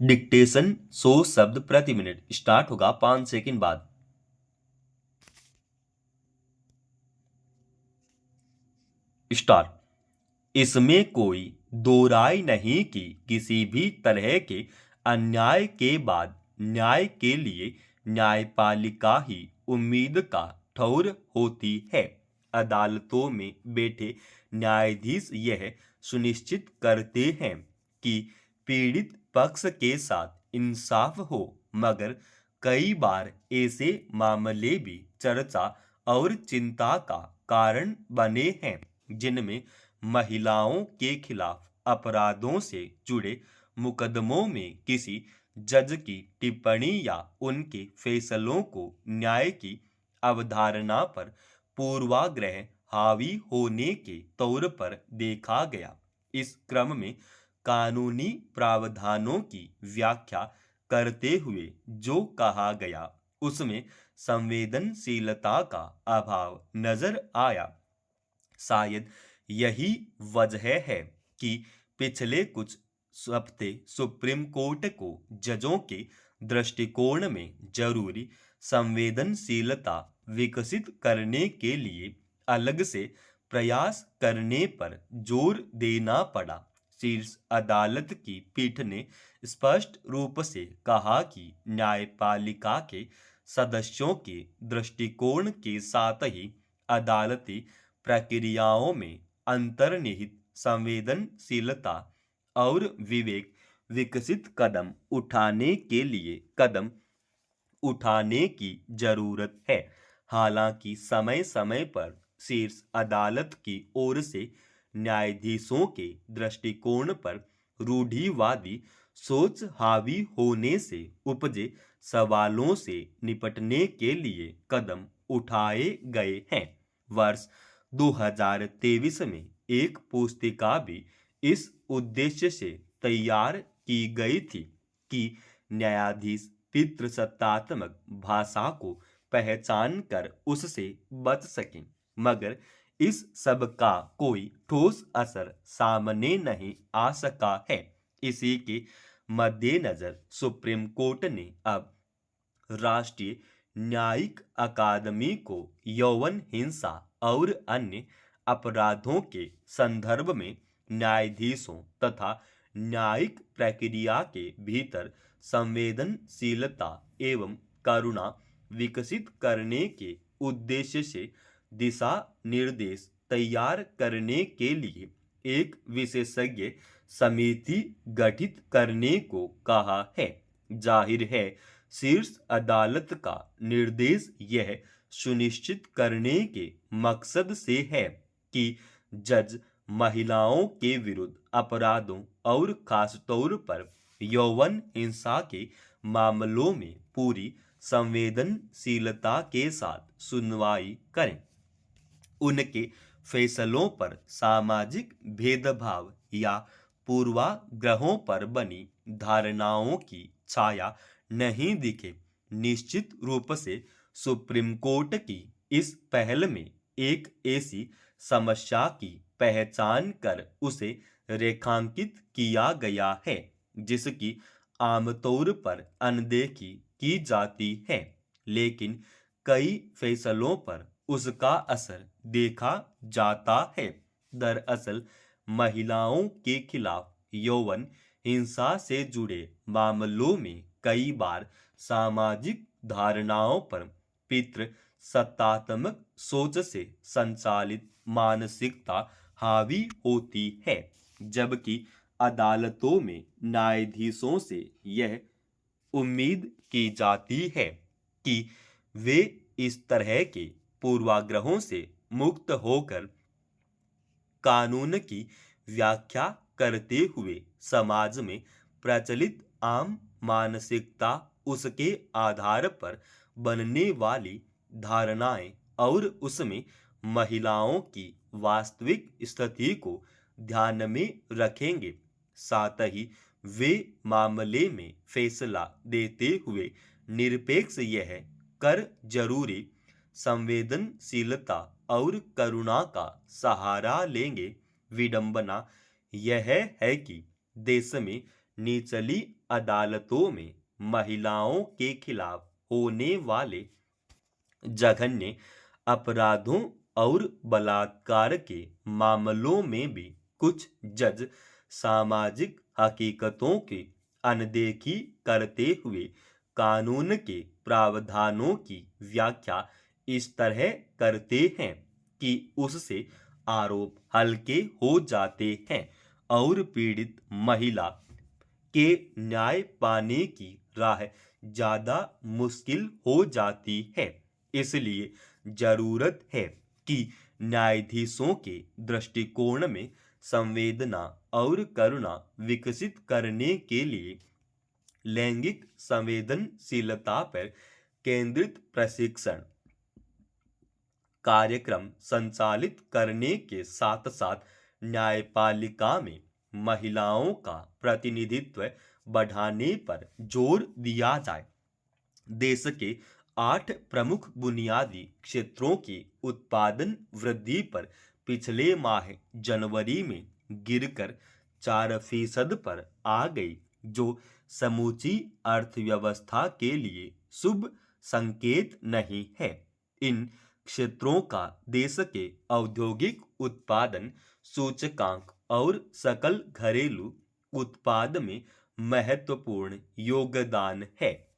Dictation 100 शब्द प्रति minute start होगा 5 सेकंड बाद। स्टार्ट। इसमें कोई दो राय नहीं कि किसी भी तरह के अन्याय के बाद न्याय के लिए न्यायपालिका ही उम्मीद का ठौर होती है। अदालतों में बैठे न्यायाधीश यह सुनिश्चित करते हैं कि पीड़ित पक्ष के साथ इंसाफ हो, मगर कई बार ऐसे मामले भी चर्चा और चिंता का कारण बने हैं जिनमें महिलाओं के खिलाफ अपराधों से जुड़े मुकदमों में किसी जज की टिप्पणी या उनके फैसलों को न्याय की अवधारणा पर पूर्वाग्रह हावी होने के तौर पर देखा गया। इस क्रम में कानूनी प्रावधानों की व्याख्या करते हुए जो कहा गया उसमें संवेदनशीलता का अभाव नजर आया। शायद यही वजह है कि पिछले कुछ हफ्ते सुप्रीम कोर्ट को जजों के दृष्टिकोण में जरूरी संवेदनशीलता विकसित करने के लिए अलग से प्रयास करने पर जोर देना पड़ा। शीर्ष अदालत की पीठ ने स्पष्ट रूप से कहा कि न्यायपालिका के सदस्यों के दृष्टिकोण के साथ ही अदालती प्रक्रियाओं में अंतर्निहित संवेदनशीलता और विवेक विकसित कदम उठाने की जरूरत है। हालांकि समय समय पर शीर्ष अदालत की ओर से न्यायाधीशों के दृष्टिकोण पर रूढ़िवादी सोच हावी होने से उपजे सवालों से निपटने के लिए कदम उठाए गए हैं। वर्ष 2023 में एक पुस्तिका भी इस उद्देश्य से तैयार की गई थी कि न्यायाधीश पितृसत्तात्मक भाषा को पहचान कर उससे बच सकें, मगर इस सब का कोई ठोस असर सामने नहीं आ सका है। इसी के मद्देनजर सुप्रीम कोर्ट ने अब राष्ट्रीय न्यायिक अकादमी को यौन हिंसा और अन्य अपराधों के संदर्भ में न्यायाधीशों तथा न्यायिक प्रक्रिया के भीतर संवेदनशीलता एवं करुणा विकसित करने के उद्देश्य से दिशा निर्देश तैयार करने के लिए एक विशेषज्ञ समिति गठित करने को कहा है। जाहिर है, शीर्ष अदालत का निर्देश यह सुनिश्चित करने के मकसद से है कि जज महिलाओं के विरुद्ध अपराधों और खासतौर पर यौन हिंसा के मामलों में पूरी संवेदनशीलता के साथ सुनवाई करें। उनके फैसलों पर सामाजिक भेदभाव या पूर्वाग्रहों पर बनी धारणाओं की छाया नहीं दिखे। निश्चित रूप से सुप्रीम कोर्ट की इस पहल में एक ऐसी समस्या की पहचान कर उसे रेखांकित किया गया है जिसकी आमतौर पर अनदेखी की जाती है, लेकिन कई फैसलों पर उसका असर देखा जाता है। दरअसल महिलाओं के खिलाफ यौन हिंसा से जुड़े मामलों में कई बार सामाजिक धारणाओं पर पितृ सत्तात्मक सोच से संचालित मानसिकता हावी होती है, जबकि अदालतों में न्यायाधीशों से यह उम्मीद की जाती है कि वे इस तरह के पूर्वाग्रहों से मुक्त होकर कानून की व्याख्या करते हुए समाज में प्रचलित आम मानसिकता, उसके आधार पर बनने वाली धारणाएं और उसमें महिलाओं की वास्तविक स्थिति को ध्यान में रखेंगे। साथ ही वे मामले में फैसला देते हुए निरपेक्ष यह कर जरूरी संवेदनशीलता और करुणा का सहारा लेंगे। विडंबना यह है कि देश में निचली अदालतों में महिलाओं के खिलाफ होने वाले जघन्य अपराधों और बलात्कार के मामलों में भी कुछ जज सामाजिक हकीकतों की अनदेखी करते हुए कानून के प्रावधानों की व्याख्या इस तरह करते हैं कि उससे आरोप हल्के हो जाते हैं और पीड़ित महिला के न्याय पाने की राह ज्यादा मुश्किल हो जाती है। इसलिए जरूरत है कि न्यायाधीशों के दृष्टिकोण में संवेदना और करुणा विकसित करने के लिए लैंगिक संवेदनशीलता पर केंद्रित प्रशिक्षण कार्यक्रम संचालित करने के साथ साथ न्यायपालिका में महिलाओं का प्रतिनिधित्व बढ़ाने पर जोर दिया जाए। देश के 8 प्रमुख बुनियादी क्षेत्रों की उत्पादन वृद्धि पर पिछले माह जनवरी में गिरकर 4% पर आ गई, जो समूची अर्थव्यवस्था के लिए शुभ संकेत नहीं है। इन क्षेत्रों का देश के औद्योगिक उत्पादन सूचकांक और सकल घरेलू उत्पाद में महत्वपूर्ण योगदान है।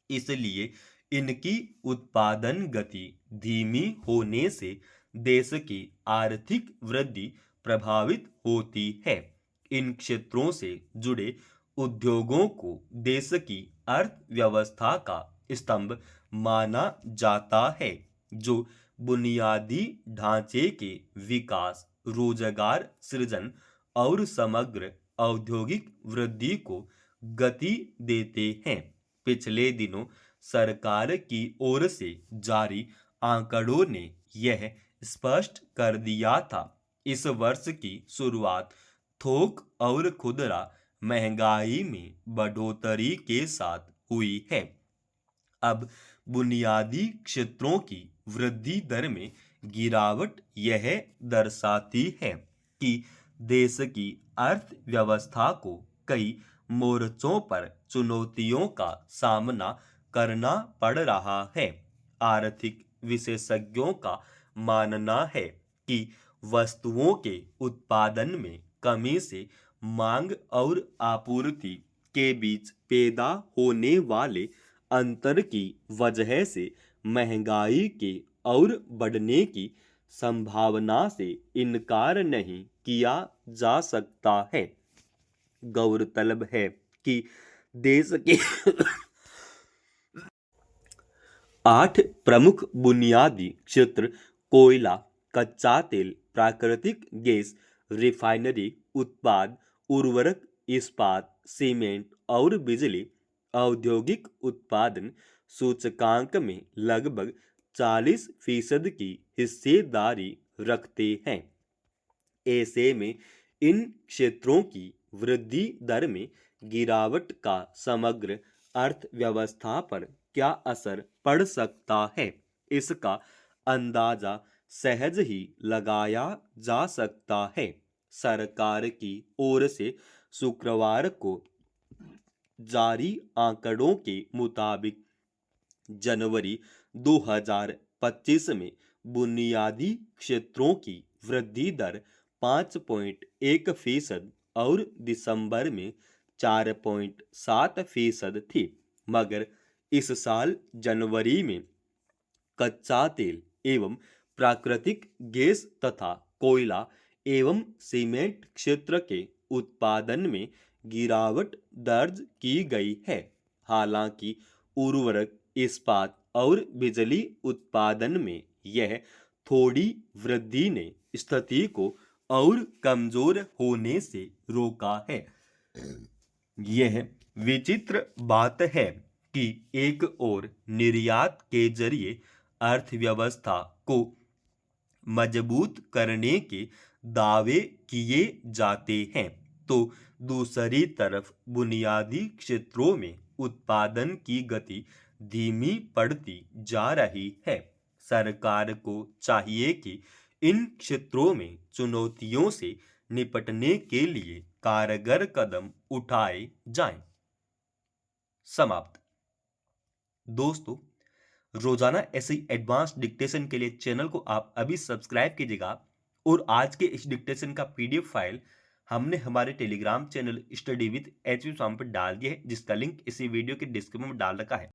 इसलिए इनकी उत्पादन गति धीमी होने से देश की आर्थिक वृद्धि प्रभावित होती है। इन क्षेत्रों से जुड़े उद्योगों को देश की अर्थव्यवस्था का स्तंभ माना जाता है, जो बुनियादी ढांचे के विकास, रोजगार सृजन और समग्र औद्योगिक वृद्धि को गति देते हैं। पिछले दिनों सरकार की ओर से जारी आंकड़ों ने यह स्पष्ट कर दिया था। इस वर्ष की शुरुआत थोक और खुदरा महंगाई में बढ़ोतरी के साथ हुई है। अब बुनियादी क्षेत्रों की वृद्धि दर में गिरावट यह दर्शाती है कि देश की अर्थव्यवस्था को कई मोर्चों पर चुनौतियों का सामना करना पड़ रहा है। आर्थिक विशेषज्ञों का मानना है कि वस्तुओं के उत्पादन में कमी से मांग और आपूर्ति के बीच पैदा होने वाले अंतर की वजह से महंगाई के और बढ़ने की संभावना से इनकार नहीं किया जा सकता है। गौरतलब है कि देश के 8 प्रमुख बुनियादी क्षेत्र कोयला, कच्चा तेल, प्राकृतिक गैस, रिफाइनरी उत्पाद, उर्वरक, इस्पात, सीमेंट और बिजली औद्योगिक उत्पादन सूचकांक में लगभग 40% की हिस्सेदारी रखते हैं। ऐसे में इन क्षेत्रों की वृद्धि दर में गिरावट का समग्र अर्थव्यवस्था पर क्या असर पड़ सकता है, इसका अंदाजा सहज ही लगाया जा सकता है। सरकार की ओर से शुक्रवार को जारी आंकड़ों के मुताबिक जनवरी 2025 में बुनियादी क्षेत्रों की वृद्धि दर 5.1% और दिसंबर में 4.7% थी। मगर इस साल जनवरी में कच्चा तेल एवं प्राकृतिक गैस तथा कोयला एवं सीमेंट क्षेत्र के उत्पादन में गिरावट दर्ज की गई है। हालांकि उर्वरक, इस्पात और बिजली उत्पादन में यह थोड़ी वृद्धि ने स्थिति को और कमजोर होने से रोका है। यह विचित्र बात है कि एक ओर निर्यात के जरिए अर्थव्यवस्था को मजबूत करने के दावे किए जाते हैं, तो दूसरी तरफ बुनियादी क्षेत्रों में उत्पादन की गति धीमी पड़ती जा रही है। सरकार को चाहिए कि इन क्षेत्रों में चुनौतियों से निपटने के लिए कारगर कदम उठाए जाएं। समाप्त। दोस्तों, रोजाना ऐसे ही एडवांस डिक्टेशन के लिए चैनल को आप अभी सब्सक्राइब कीजिएगा और आज के इस डिक्टेशन का पीडीएफ फाइल हमने हमारे Telegram channel study with H पर डाल दिया है, जिसका लिंक इसी वीडियो के डिस्क्रिप्शन में डाल रखा है।